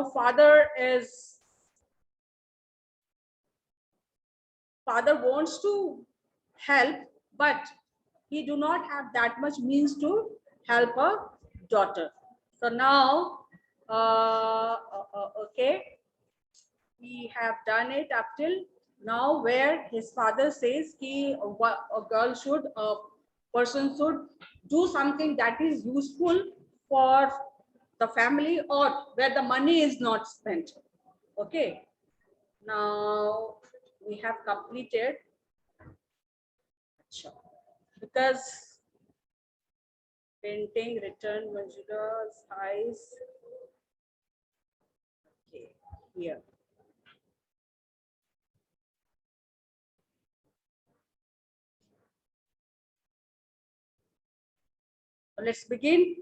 now father wants to help, but he do not have that much means to help a daughter. So now, okay, we have done it up till now, where his father says he a person should do something that is useful for the family, or where the money is not spent. Okay, now we have completed, because painting, return, Manju's eyes. Okay, here. Let's begin.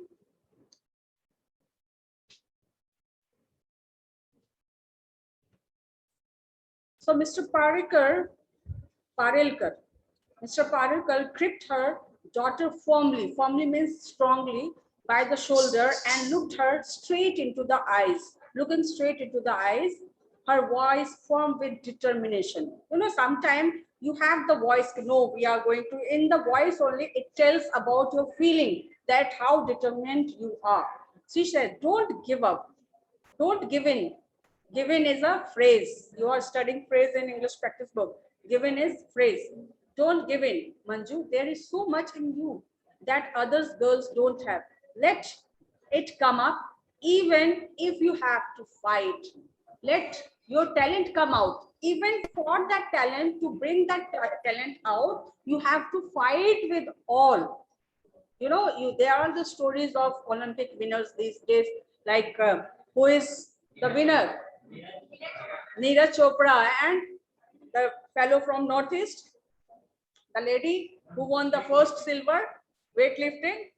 So Mr. Parelkar, Mr. Parelkar gripped her daughter firmly, firmly means strongly, by the shoulder and looked her straight into the eyes. Looking straight into the eyes, her voice firm with determination. You know, sometimes you have the voice, no, we are going to, in the voice only, it tells about your feeling, that how determined you are. She said, don't give up, don't give in. Given is a phrase. You are studying phrase in English practice book. Given is phrase. Don't give in, Manju. There is so much in you that others girls don't have. Let it come up, even if you have to fight. Let your talent come out. Even for that talent, to bring that talent out, you have to fight with all. You know, there are the stories of Olympic winners these days, like who is the winner? Neeraj Chopra, and the fellow from Northeast, the lady who won the first silver weightlifting,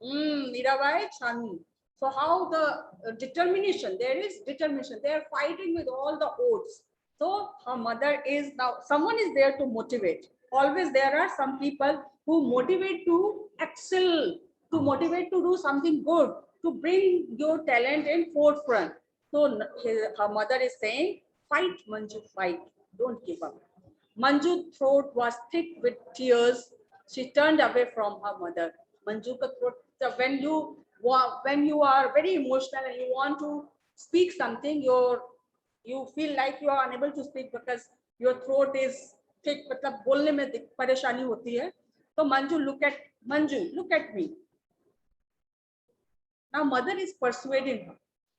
Mirabai Chanu. So how the determination, there is determination, they are fighting with all the odds. So her mother is now, someone is there to motivate. Always there are some people who motivate to excel, to motivate to do something good, to bring your talent in forefront. So her mother is saying, fight, Manju, fight. Don't give up. Manju's throat was thick with tears. She turned away from her mother. Manju ka throat, when you are very emotional and you want to speak something, you feel like you are unable to speak because your throat is thick. मतलब बोलने में परेशानी होती है. So Manju, look at me. Now mother is persuading her.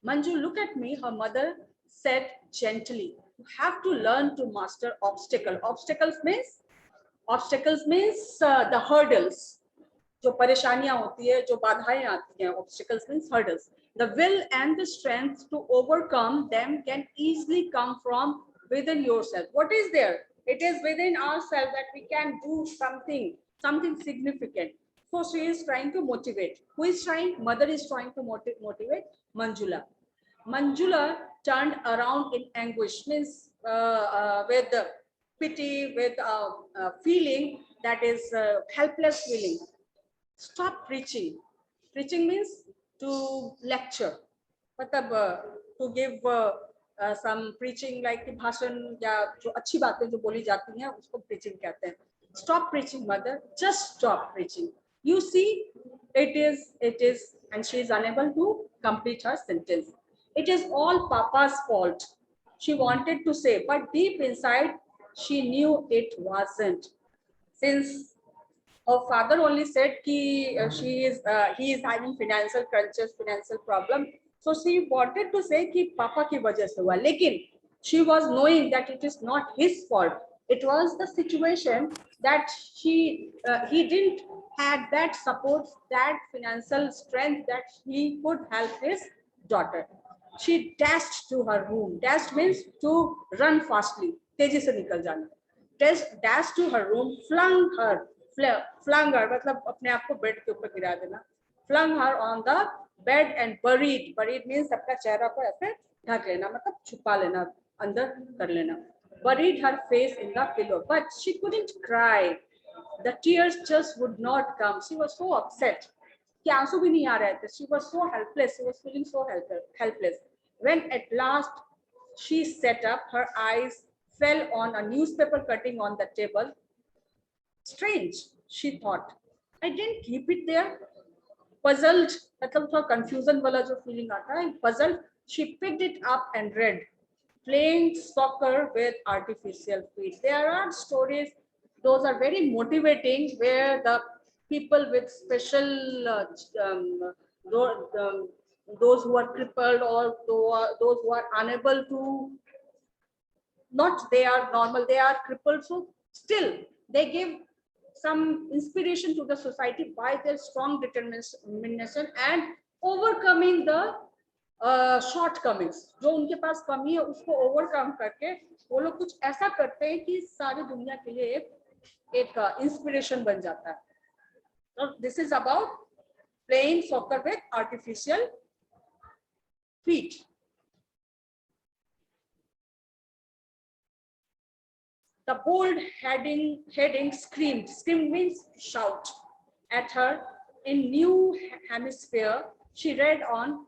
Manju, look at me, her mother said gently. You have to learn to master obstacle. Obstacles means the hurdles. जो परेशानियां होती है, जो बाधाएं आती हैं, obstacles means hurdles. The will and the strength to overcome them can easily come from within yourself. What is there? It is within ourselves that we can do something significant. So she is trying to motivate. Who is trying? Mother is trying to motivate Manjula. Manjula turned around in anguish, means with pity, with feeling that is helpless feeling. Stop preaching. Preaching means to lecture. मतलब to give some preaching, like भाषण या जो अच्छी बातें जो बोली जाती हैं उसको preaching कहते हैं. Stop preaching, mother. Just stop preaching. You see, it is, and she is unable to complete her sentence. It is all Papa's fault, she wanted to say, but deep inside, she knew it wasn't. Since her father only said he is having financial crunches, financial problem, so she wanted to say कि Papa की वजह से हुआ. लेकिन she was knowing that it is not his fault. It was the situation that he didn't had that support, that financial strength that he could help his daughter. She dashed to her room. Dashed means to run fastly. तेजी से निकल जाना. Dashed to her room, flung her, मतलब अपने आप को bed के ऊपर गिरा देना. Flung her on the bed and buried. Buried means अपना चेहरा को ऐसे ढक लेना, मतलब छुपा लेना, अंदर कर लेना. Buried her face in the pillow, but she couldn't cry. The tears just would not come. She was so upset. कि आंसू भी नहीं आ रहे थे. She was so helpless. She was feeling so helpless. When at last she sat up, her eyes fell on a newspaper cutting on the table. Strange, she thought. I didn't keep it there. Puzzled, मतलब थोड़ा confusion वाला जो feeling आता है. Puzzled, she picked it up and read. Playing soccer with artificial feet. There are stories, those are very motivating, where the people with special, those, those who are crippled or those who are unable to, not they are normal, they are crippled, so still they give some inspiration to the society by their strong determination and overcoming the shortcomings. जो उनके पास कमी है उसको overcome करके वो लोग कुछ ऐसा करते हैं कि सारी दुनिया के लिए एक इंस्पिरेशन बन जाता है. So this is about playing soccer with artificial feet. The bold heading screamed. Scream means shout at her in New Hampshire. She read on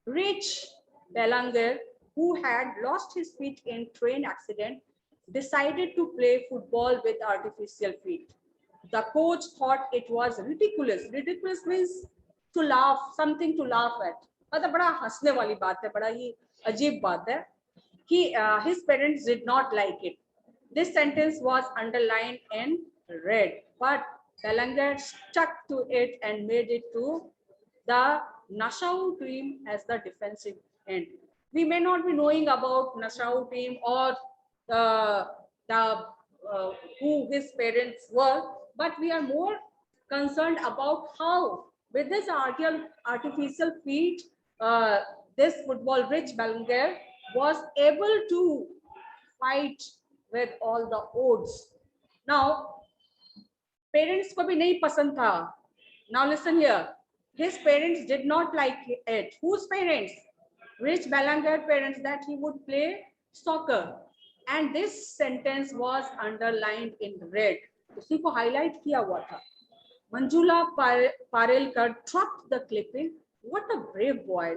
Rich Belanger, who had lost his feet in train accident, decided to play football with artificial feet. The coach thought it was ridiculous. Ridiculous means to laugh, something to laugh at. मतलब बड़ा हंसने वाली बात है, बड़ा ही अजीब बात है. His parents did not like it. This sentence was underlined in red, but Belanger stuck to it and made it to the Nassau team as the defensive end. We may not be knowing about Nassau team or who his parents were, but we are more concerned about how, with this artificial feet, this football Rich Belanger was able to fight with all the odds. Now, parents ko bhi nahi pasand tha. Now listen here. His parents did not like it. Whose parents? Rich Belanger parents, that he would play soccer. And this sentence was underlined in red. उसी को highlight किया हुआ था. Manjula Parelkar dropped the clipping. What a brave boy.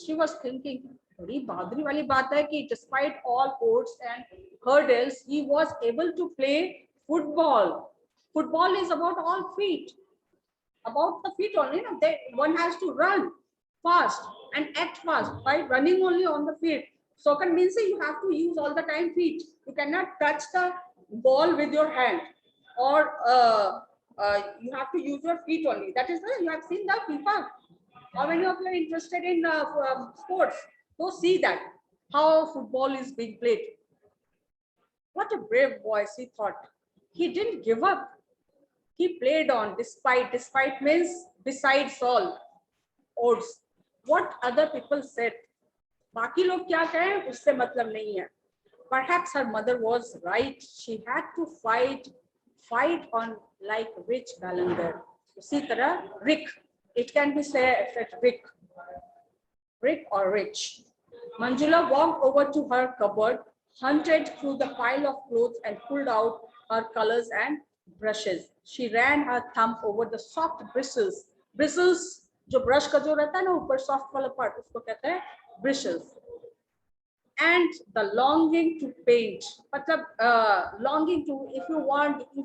She was thinking, बड़ी बहादुरी वाली बात है कि despite all odds and hurdles, he was able to play football. Football is about all feet. About the feet only, no? One has to run fast and act fast by running only on the feet. Soccer means you have to use all the time feet. You cannot touch the ball with your hand, or you have to use your feet only. That is why you have seen the FIFA. How many of you are interested in sports? So see that how football is being played. What a brave boy, she thought. He didn't give up. He played on despite means besides all odds. What other people said. बाकी लोग क्या कहें उससे मतलब नहीं है. Perhaps her mother was right. She had to fight on like Rich Belanger. उसी तरह Rick. It can be said Rick or Rich. Manjula walked over to her cupboard, hunted through the pile of clothes and pulled out her colors and brushes. She ran her thumb over the soft bristles. Bristles, जो brush का जो रहता है ना ऊपर soft वाला part, उसको कहते हैं bristles. And the longing to paint, मतलब longing to, if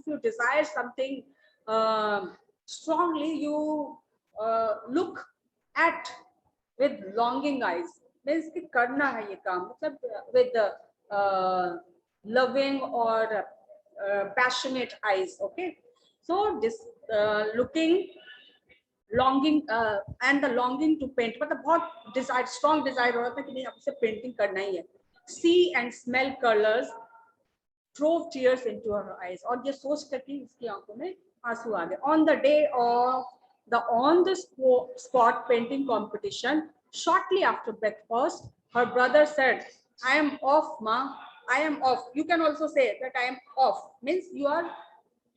you desire something strongly, you look at with longing eyes. Means कि करना है ये काम, मतलब with loving or passionate eyes. Okay, so this looking, longing and the longing to paint, मतलब बहुत desire, strong desire हो रहा था कि नहीं अब इसे painting करना ही है. See and smell colors drove tears into her eyes. और ये सोच करके इसकी आंखों में आंसू आ गए. On the day of the on-the-spot painting competition, shortly after breakfast, her brother said, "I am off, ma. I am off." You can also say that I am off. Means you are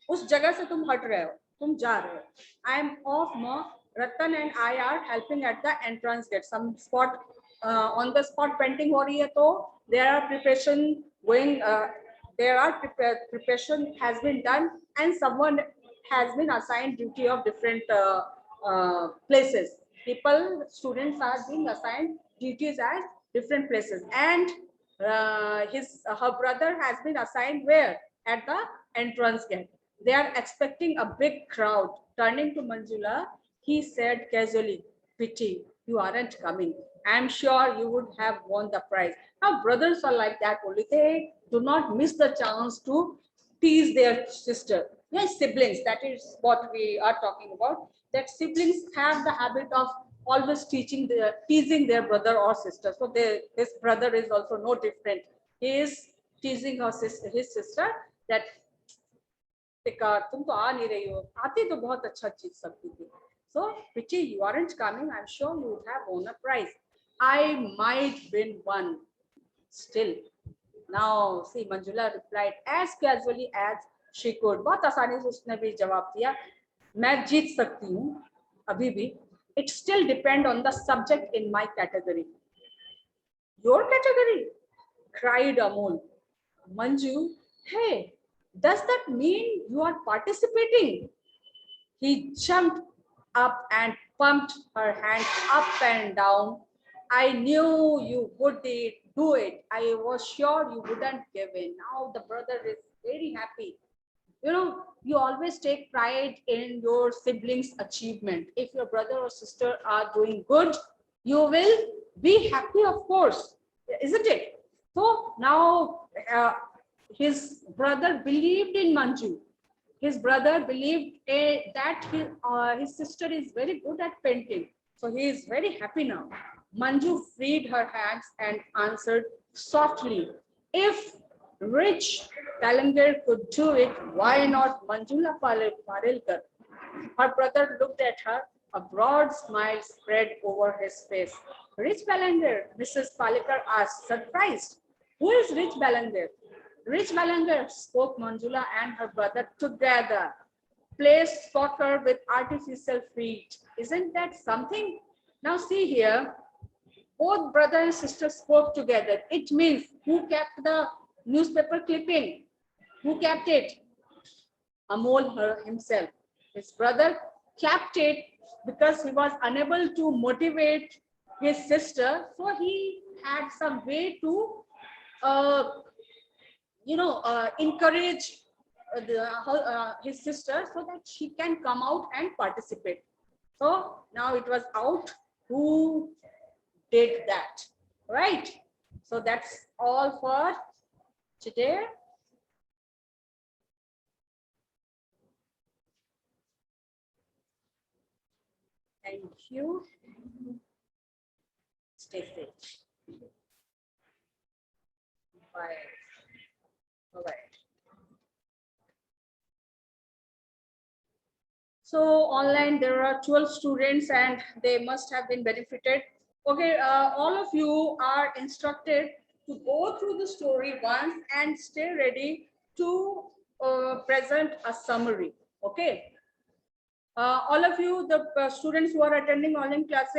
उस जगह से तुम हट रहे हो, तुम जा रहे हो. I am off, ma. Ratan and I are helping at the entrance gate. Some spot on the spot painting हो रही है तो there are preparation going. There are preparation has been done and someone has been assigned duty of different places. Students are being assigned duties at different places, and her brother has been assigned where? At the entrance gate. They are expecting a big crowd. Turning to Manjula, he said casually, "Pity you aren't coming. I'm sure you would have won the prize." Now brothers are like that only. They do not miss the chance to tease their sister. Yes, siblings, that is what we are talking about. That siblings have the habit of always teasing their brother or sister. So his brother is also no different. He is teasing his sister that तुम तो आ नहीं रही हो, आती तो बहुत अच्छा जीत सकती थी. So Pichi, you aren't coming. I'm sure you would have won a prize. I might win one still. Now, see, Manjula replied as casually as she could. बहुत आसानी से उसने भी जवाब दिया, मैं जीत सकती हूँ अभी भी. It still depend on the subject in my category. Your category? Cried Amol. Manju, hey, does that mean you are participating? He jumped up and pumped her hands up and down. I knew you would do it. I was sure you wouldn't give in. Now the brother is very happy. You know, you always take pride in your siblings' achievement. If your brother or sister are doing good, you will be happy, of course, isn't it? So now his brother believed in Manju. His brother believed that his sister is very good at painting. So he is very happy now. Manju freed her hands and answered softly, "If Rich Kalender could do it, why not Manjula Parelkar?" Her brother looked at her. A broad smile spread over his face. "Rich Balender?" Mrs. Palekar asked, surprised. "Who is Rich Balender?" "Rich Balender," spoke Manjula and her brother together. "Plays soccer with artificial feet. Isn't that something?" Now see here, both brother and sister spoke together. It means who kept the newspaper clipping? Who kept it? Amol himself. His brother kept it because he was unable to motivate his sister. So he had some way to, uh, encourage his sister so that she can come out and participate. So now it was out who did that, right? So that's all for today. Thank you. Stay safe. Bye. Bye. So online there are 12 students and they must have been benefited. Okay, all of you are instructed to go through the story once and stay ready to present a summary. Okay. All of you, the students who are attending online classes,